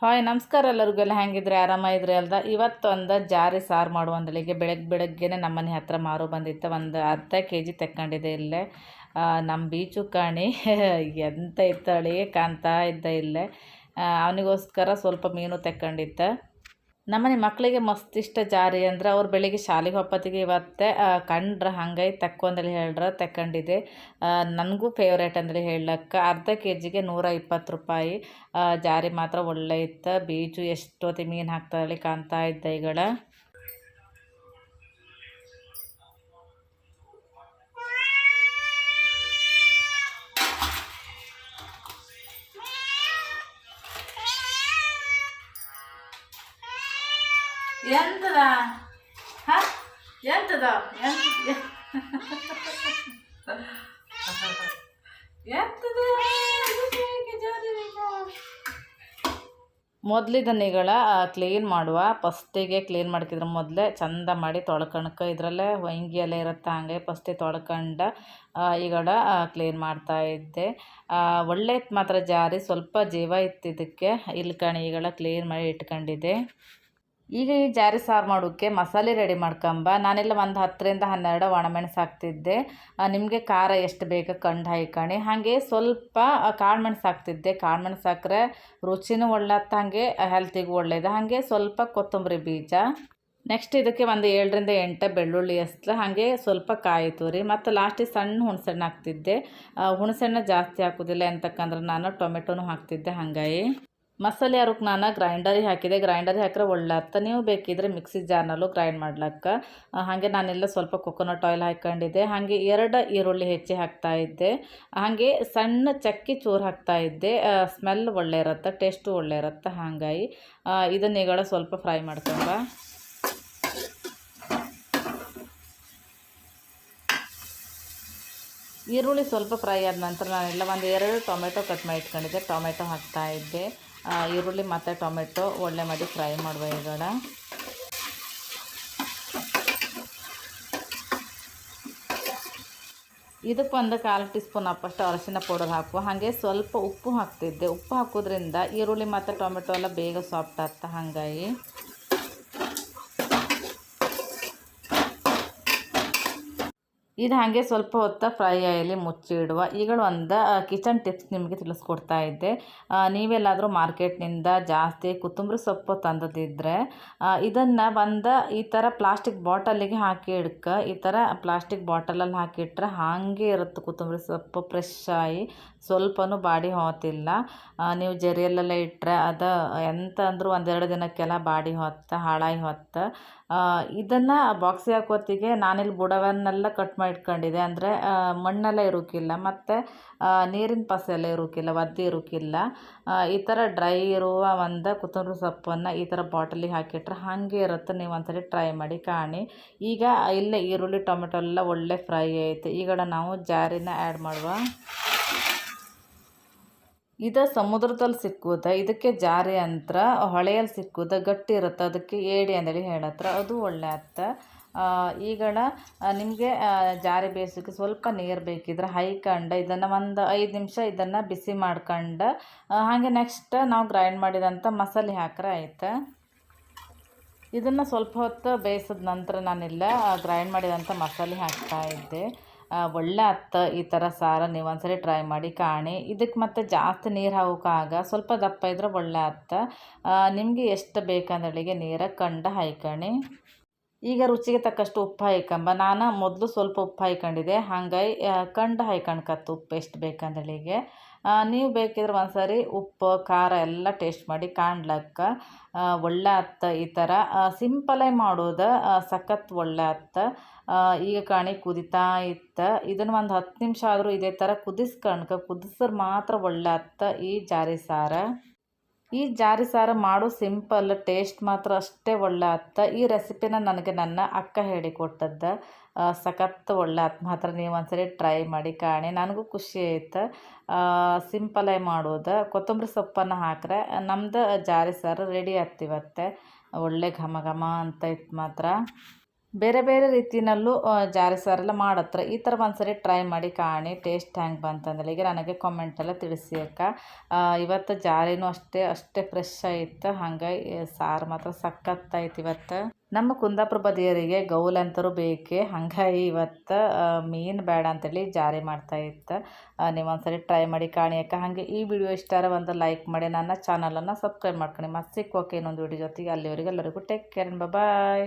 Hi ನಮಸ್ಕಾರ ಎಲ್ಲರಿಗೆಲ್ಲ ಹೆಂಗಿದ್ರೆ ಆರಾಮಾಗಿದ್ರೆ ಅಲ್ದ ಇವತ್ತೊಂದು ಜಾರಿ ಸಾರು ಮಾಡುವಂದಳಿಗೆ ಬೆಳಗ್ಗೆನೆ ನಮ್ಮನೆ ಹತ್ರ ಮಾರು ಬಂದಿತ್ತು. ಒಂದು ಅರ್ಧ ಕೆ ಜಿ ತೆಕ್ಕೊಂಡಿದೆ ಇಲ್ಲೇ ನಮ್ಮ ಬೀಚು ಕಾಣಿ ಎಂತ ಇತ್ತಳಿ ಕಾಣ್ತಾ ಇದ್ದ ಇಲ್ಲೇ ಅವನಿಗೋಸ್ಕರ ಸ್ವಲ್ಪ ಮೀನು ತೆಕ್ಕೊಂಡಿತ್ತು. ನಮ್ಮನೆ ಮಕ್ಕಳಿಗೆ ಮಸ್ತ್ ಇಷ್ಟ ಜಾರಿ ಅಂದ್ರೆ. ಅವ್ರು ಬೆಳಿಗ್ಗೆ ಶಾಲೆಗೆ ಹೊಪ್ಪತ್ತಿಗೆ ಇವತ್ತೇ ಕಂಡ್ರೆ ಹಂಗೈ ತಕ್ಕೊಂದಲ್ಲಿ ಹೇಳ್ರ ತೆಕ್ಕೊಂಡಿದೆ. ನನಗೂ ಫೇವ್ರೇಟ್ ಅಂದ್ರೆ ಹೇಳಕ್ಕೆ. ಅರ್ಧ ಕೆ.ಜಿಗೆ 120 ರೂಪಾಯಿ. ಜಾರಿ ಮಾತ್ರ ಒಳ್ಳೆ ಇತ್ತು. ಬೀಜು ಎಷ್ಟೊತ್ತಿ ಮೀನು ಹಾಕ್ತಾರಲ್ಲಿ ಕಾಣ್ತಾ ಇದ್ದ ಈಗಳ. ಎಂತದ ಎಂತದ ಎಂತದ ಮೊದಲಿದನ್ನೀಗಳ ಕ್ಲೀನ್ ಮಾಡುವ. ಫಸ್ಟಿಗೆ ಕ್ಲೀನ್ ಮಾಡ್ಕಿದ್ರೆ ಮೊದಲೇ ಚಂದ ಮಾಡಿ ತೊಳ್ಕಣಕ್ಕೆ. ಇದರಲ್ಲೇ ಹೊಂಗಿ ಎಲ್ಲ ಇರುತ್ತೆ, ಹಂಗೆ ಫಸ್ಟಿಗೆ ತೊಳ್ಕೊಂಡು ಈಗಡ ಕ್ಲೀನ್ ಮಾಡ್ತಾ ಇದ್ದೆ. ಒಳ್ಳೆ ಇತ್ತು ಮಾತ್ರ ಜಾರಿ, ಸ್ವಲ್ಪ ಜೀವ ಇತ್ತು ಇದಕ್ಕೆ. ಇಲ್ಲಿ ಕಣಿ ಈಗಳ ಕ್ಲೀನ್ ಮಾಡಿ ಇಟ್ಕೊಂಡಿದ್ದೆ. ಈಗ ಈ ಜಾರಿ ಸಾರು ಮಾಡೋಕ್ಕೆ ಮಸಾಲೆ ರೆಡಿ ಮಾಡ್ಕೊಂಬ. ನಾನೆಲ್ಲ ಒಂದು 10 ರಿಂದ 12 ಒಣಮೆಣಸು ಹಾಕ್ತಿದ್ದೆ. ನಿಮಗೆ ಖಾರ ಎಷ್ಟು ಬೇಕು ಕಂಡು ಹಾಯ್ಕಣಿ. ಹಾಗೆ ಸ್ವಲ್ಪ ಕಾಳುಮೆಣಸು ಹಾಕ್ತಿದ್ದೆ. ಕಾಳುಮೆಣಸು ಹಾಕ್ರೆ ರುಚಿನೂ ಒಳ್ಳೆತ್ತ, ಹಾಗೆ ಹೆಲ್ತಿಗೂ ಒಳ್ಳೇದು. ಹಾಗೆ ಸ್ವಲ್ಪ ಕೊತ್ತಂಬರಿ ಬೀಜ. ನೆಕ್ಸ್ಟ್ ಇದಕ್ಕೆ ಒಂದು 7 ರಿಂದ 8 ಬೆಳ್ಳುಳ್ಳಿ ಎಸ್ಲು, ಹಾಗೆ ಸ್ವಲ್ಪ ಕಾಯಿ ತುರಿ, ಮತ್ತು ಲಾಸ್ಟಿಗೆ ಸಣ್ಣ ಹುಣಸೆಹಣ್ಣು ಹಾಕ್ತಿದ್ದೆ. ಹುಣಸೆಹಣ್ಣು ಜಾಸ್ತಿ ಹಾಕೋದಿಲ್ಲ ಎಂತಕ್ಕಂದ್ರೆ ನಾನು ಟೊಮೆಟೊನೂ ಹಾಕ್ತಿದ್ದೆ. ಹಾಗಾಗಿ ಮಸಾಲೆ ಅರಕ್ಕೆ ನಾನು ಗ್ರೈಂಡರಿಗೆ ಹಾಕಿದೆ. ಗ್ರೈಂಡರಿಗೆ ಹಾಕಿದ್ರೆ ಒಳ್ಳೆ ಆಗ್ತ. ನೀವು ಬೇಕಿದ್ರೆ ಮಿಕ್ಸಿ ಜಾರ್ನಲ್ಲೂ ಗ್ರೈಂಡ್ ಮಾಡ್ಲಕ್ಕೆ. ಹಾಗೆ ನಾನೆಲ್ಲ ಸ್ವಲ್ಪ ಕೊಕೊನಟ್ ಆಯಿಲ್ ಹಾಕ್ಕೊಂಡಿದ್ದೆ. ಹಾಗೆ 2 ಈರುಳ್ಳಿ ಹೆಚ್ಚಿ ಹಾಕ್ತಾಯಿದ್ದೆ. ಹಾಗೆ ಸಣ್ಣ ಚಕ್ಕಿ ಚೂರು ಹಾಕ್ತಾಯಿದ್ದೆ. ಸ್ಮೆಲ್ ಒಳ್ಳೆ ಇರುತ್ತೆ, ಟೇಸ್ಟು ಒಳ್ಳೆ ಇರುತ್ತೆ. ಹಾಗಾಗಿ ಇದನ್ನೀಗಳ ಸ್ವಲ್ಪ ಫ್ರೈ ಮಾಡ್ಕೊಂಬ. ಈರುಳ್ಳಿ ಸ್ವಲ್ಪ ಫ್ರೈ ಆದ ನಂತರ ನಾನೆಲ್ಲ ಒಂದು 2 ಟೊಮೆಟೊ ಕಟ್ ಮಾಡಿ ಇಟ್ಕೊಂಡಿದ್ದೆ. ಟೊಮೆಟೊ ಹಾಕ್ತಾಯಿದ್ದೆ. ಈರುಳ್ಳಿ ಮತ್ತು ಟೊಮೆಟೊ ಒಳ್ಳೆ ಮಾಡಿ ಫ್ರೈ ಮಾಡುವ ಈಗಡ. ಇದಕ್ಕೆ ಒಂದು 1/4 ಟೀ ಸ್ಪೂನ್ ಅಪ್ಪಷ್ಟು ಅರಶಿನ ಪೌಡರ್ ಹಾಕುವ. ಹಾಗೆ ಸ್ವಲ್ಪ ಉಪ್ಪು ಹಾಕ್ತಿದ್ದೆ. ಉಪ್ಪು ಹಾಕೋದ್ರಿಂದ ಈರುಳ್ಳಿ ಮತ್ತು ಟೊಮೆಟೊ ಎಲ್ಲ ಬೇಗ ಸಾಫ್ಟ್ ಆಗ್ತಾ. ಹಾಗಾಗಿ ಇದು ಹಾಗೆ ಸ್ವಲ್ಪ ಹೊತ್ತು ಫ್ರೈ ಆಯಲ್ಲಿ ಮುಚ್ಚಿಡುವ. ಈಗಳು ಒಂದು ಕಿಚನ್ ಟಿಪ್ಸ್ ನಿಮಗೆ ತಿಳಿಸ್ಕೊಡ್ತಾ ಇದ್ದೆ. ನೀವೆಲ್ಲಾದರೂ ಮಾರ್ಕೆಟ್ನಿಂದ ಜಾಸ್ತಿ ಕೊತ್ತಂಬರಿ ಸೊಪ್ಪು ತಂದದಿದ್ದರೆ ಇದನ್ನು ಒಂದು ಈ ಥರ ಪ್ಲಾಸ್ಟಿಕ್ ಬಾಟಲಿಗೆ ಹಾಕಿ ಇಡ್ಕ. ಈ ಥರ ಪ್ಲಾಸ್ಟಿಕ್ ಬಾಟಲಲ್ಲಿ ಹಾಕಿಟ್ರೆ ಹಾಗೆ ಇರುತ್ತೆ ಕೊತ್ತಂಬರಿ ಸೊಪ್ಪು ಫ್ರೆಶ್ ಆಗಿ, ಸ್ವಲ್ಪನೂ ಬಾಡಿ ಹೋತಿಲ್ಲ. ನೀವು ಜರಿಯಲ್ಲೆಲ್ಲ ಇಟ್ಟರೆ ಅದು ಎಂತ ಅಂದರೂ 1-2 ದಿನಕ್ಕೆಲ್ಲ ಬಾಡಿ ಹೊತ್ತು ಹಾಳಾಗಿ ಹೊತ್ತು. ಇದನ್ನು ಬಾಕ್ಸಿಗೆ ಹಾಕೋತ್ತಿಗೆ ನಾನಿಲ್ಲಿ ಬುಡವನ್ನೆಲ್ಲ ಕಟ್ ಮಾಡಿ ಇಟ್ಕೊಂಡಿದ್ದೆ. ಅಂದರೆ ಮಣ್ಣೆಲ್ಲ ಇರೋಕ್ಕಿಲ್ಲ, ಮತ್ತು ನೀರಿನ ಪಸೆ ಎಲ್ಲ ಇರೋಕ್ಕಿಲ್ಲ, ಒದ್ದೆ ಇರೋಕ್ಕಿಲ್ಲ. ಈ ಥರ ಡ್ರೈ ಇರುವ ಒಂದು ಕೊತ್ತಂಬರಿ ಸೊಪ್ಪನ್ನು ಈ ಥರ ಬಾಟಲಿಗೆ ಹಾಕಿಟ್ರೆ ಹಾಗೆ ಇರುತ್ತೆ. ನೀವು ಒಂದ್ಸರಿ ಟ್ರೈ ಮಾಡಿ ಕಾಣಿ. ಈಗ ಇಲ್ಲೇ ಈರುಳ್ಳಿ ಟೊಮೆಟೊ ಎಲ್ಲ ಒಳ್ಳೆ ಫ್ರೈ ಆಯಿತು. ಈಗ ನಾವು ಜಾರಿನ ಆ್ಯಡ್ ಮಾಡುವ. ಇದು ಸಮುದ್ರದಲ್ಲಿ ಸಿಕ್ಕುತ್ತೆ. ಇದಕ್ಕೆ ಜಾರಿ ಅಂತ ಹೊಳೆಯಲ್ಲಿ ಸಿಕ್ಕುತ್ತೆ, ಗಟ್ಟಿ ಇರುತ್ತೆ. ಅದಕ್ಕೆ ಏಡಿ ಅಂದೇಳಿ ಹೇಳತ್ರ, ಅದು ಒಳ್ಳೆ ಅತ್ತ. ಈಗಳ ನಿಮಗೆ ಜಾರಿ ಬೇಯಿಸೋಕ್ಕೆ ಸ್ವಲ್ಪ ನೀರು ಬೇಕಿದ್ರೆ ಹಾಯ್ಕೊಂಡು ಇದನ್ನು ಒಂದು 5 ನಿಮಿಷ ಇದನ್ನು ಬಿಸಿ ಮಾಡ್ಕೊಂಡು ಹಾಗೆ ನೆಕ್ಸ್ಟ್ ನಾವು ಗ್ರೈಂಡ್ ಮಾಡಿದಂಥ ಮಸಾಲೆ ಹಾಕ್ರೆ ಆಯ್ತು. ಇದನ್ನು ಸ್ವಲ್ಪ ಹೊತ್ತು ಬೇಯಿಸಿದ ನಂತರ ನಾನೆಲ್ಲ ಗ್ರೈಂಡ್ ಮಾಡಿದಂಥ ಮಸಾಲೆ ಹಾಕ್ತಾಯಿದ್ದೆ. ಒಳ್ಳೆ ಅತ್ತ ಈ ಥರ ಸಾರು. ನೀವು ಒಂದ್ಸರಿ ಟ್ರೈ ಮಾಡಿ ಕಾಣಿ. ಇದಕ್ಕೆ ಮತ್ತು ಜಾಸ್ತಿ ನೀರು ಹಾಕೋಕ್ಕಾಗ ಸ್ವಲ್ಪ ದಪ್ಪ ಇದ್ರೆ ಒಳ್ಳೆ ಅತ್ತ. ನಿಮಗೆ ಎಷ್ಟು ಬೇಕಂದಳಿಗೆ ನೀರು ಕಂಡು ಹಾಯ್ಕಣಿ. ಈಗ ರುಚಿಗೆ ತಕ್ಕಷ್ಟು ಉಪ್ಪು ಹಾಯ್ಕೊಂಬ. ನಾನು ಮೊದಲು ಸ್ವಲ್ಪ ಉಪ್ಪು ಹಾಯ್ಕೊಂಡಿದ್ದೆ, ಹಾಗಾಗಿ ಕಂಡು ಹಾಯ್ಕೊಂಡ್ಕತ್ತು ಉಪ್ಪು ಎಷ್ಟು ಬೇಕಂದಳಿಗೆ. ನೀವು ಬೇಕಿದ್ರೆ ಒಂದ್ಸರಿ ಉಪ್ಪು ಖಾರ ಎಲ್ಲ ಟೇಸ್ಟ್ ಮಾಡಿ ಕಾಣ್ಲಕ್ಕ. ಒಳ್ಳೆ ಅತ್ತ. ಈ ಥರ ಸಿಂಪಲಾಗಿ ಮಾಡೋದು ಸಖತ್ ಒಳ್ಳೆ ಅತ್ತ. ಈಗ ಕಾಣಿ ಕುದಿತಾ ಇತ್ತು. ಇದನ್ನು ಒಂದು 10 ನಿಮಿಷ ಆದರೂ ಇದೇ ಥರ ಕುದಿಸ್ರೆ ಮಾತ್ರ ಒಳ್ಳೆ ಅತ್ತ ಈ ಜಾರಿ ಸಾರು. ಈ ಜಾರಿ ಸಾರು ಮಾಡೋ ಸಿಂಪಲ್, ಟೇಸ್ಟ್ ಮಾತ್ರ ಅಷ್ಟೇ ಒಳ್ಳೆ ಅತ್ತ. ಈ ರೆಸಿಪಿನ ನನಗೆ ನನ್ನ ಅಕ್ಕ ಹೇಳಿಕೊಟ್ಟದ್ದು. ಸಖತ್ ಒಳ್ಳೆ ಅತ್ತ ಮಾತ್ರ. ನೀವು ಒಂದ್ಸರಿ ಟ್ರೈ ಮಾಡಿ ಕಾಣಿ. ನನಗೂ ಖುಷಿ ಆಯ್ತು. ಸಿಂಪಲಾಗಿ ಮಾಡೋದು. ಕೊತ್ತಂಬರಿ ಸೊಪ್ಪನ್ನು ಹಾಕ್ರೆ ನಮ್ಮದು ಜಾರಿ ಸಾರು ರೆಡಿ ಆಗ್ತಿವತ್ತೆ. ಒಳ್ಳೆ ಘಮ ಘಮ ಅಂತ ಇತ್ತು ಮಾತ್ರ. ಬೇರೆ ಬೇರೆ ರೀತಿಯಲ್ಲೂ ಜಾರಿ ಸಾರೆಲ್ಲ ಮಾಡತ್ರ ಈ ಥರ ಒಂದ್ಸರಿ ಟ್ರೈ ಮಾಡಿ ಕಾಣಿ ಟೇಸ್ಟ್ ಹೆಂಗೆ ಬಂತಂದ್ರೆ ಈಗ ನನಗೆ ಕಾಮೆಂಟೆಲ್ಲ ತಿಳಿಸಿ ಅಕ್ಕ. ಇವತ್ತು ಜಾರಿನೂ ಅಷ್ಟೇ ಫ್ರೆಶ್ ಆಯ್ತು, ಹಂಗಾಗಿ ಸಾರು ಮಾತ್ರ ಸಖತ್ತಾಯ್ತು ಇವತ್ತು. ನಮ್ಮ ಕುಂದಾಪುರ ಬದಿಯರಿಗೆ ಗೌಲ್ ಅಂತರೂ ಬೇಕೇ, ಹಂಗಾಗಿ ಇವತ್ತು ಮೀನು ಬೇಡ ಅಂತೇಳಿ ಜಾರಿ ಮಾಡ್ತಾ ಇತ್ತು. ನೀವು ಒಂದ್ಸರಿ ಟ್ರೈ ಮಾಡಿ ಕಾಣಿ ಅಕ್ಕ. ಹಾಗೆ ಈ ವಿಡಿಯೋ ಇಷ್ಟ ಒಂದು ಲೈಕ್ ಮಾಡಿ, ನನ್ನ ಚಾನಲನ್ನು ಸಬ್ಸ್ಕ್ರೈಬ್ ಮಾಡ್ಕೊಳ್ಳಿ. ಮತ್ತೆ ಸಿಕ್ಕೋಕೆ ಇನ್ನೊಂದು ವಿಡಿಯೋ ಜೊತೆಗೆ. ಅಲ್ಲಿವರೆಗೆ ಎಲ್ಲರಿಗೂ ಟೇಕ್ ಕೇರ್, ಬಾಯ್.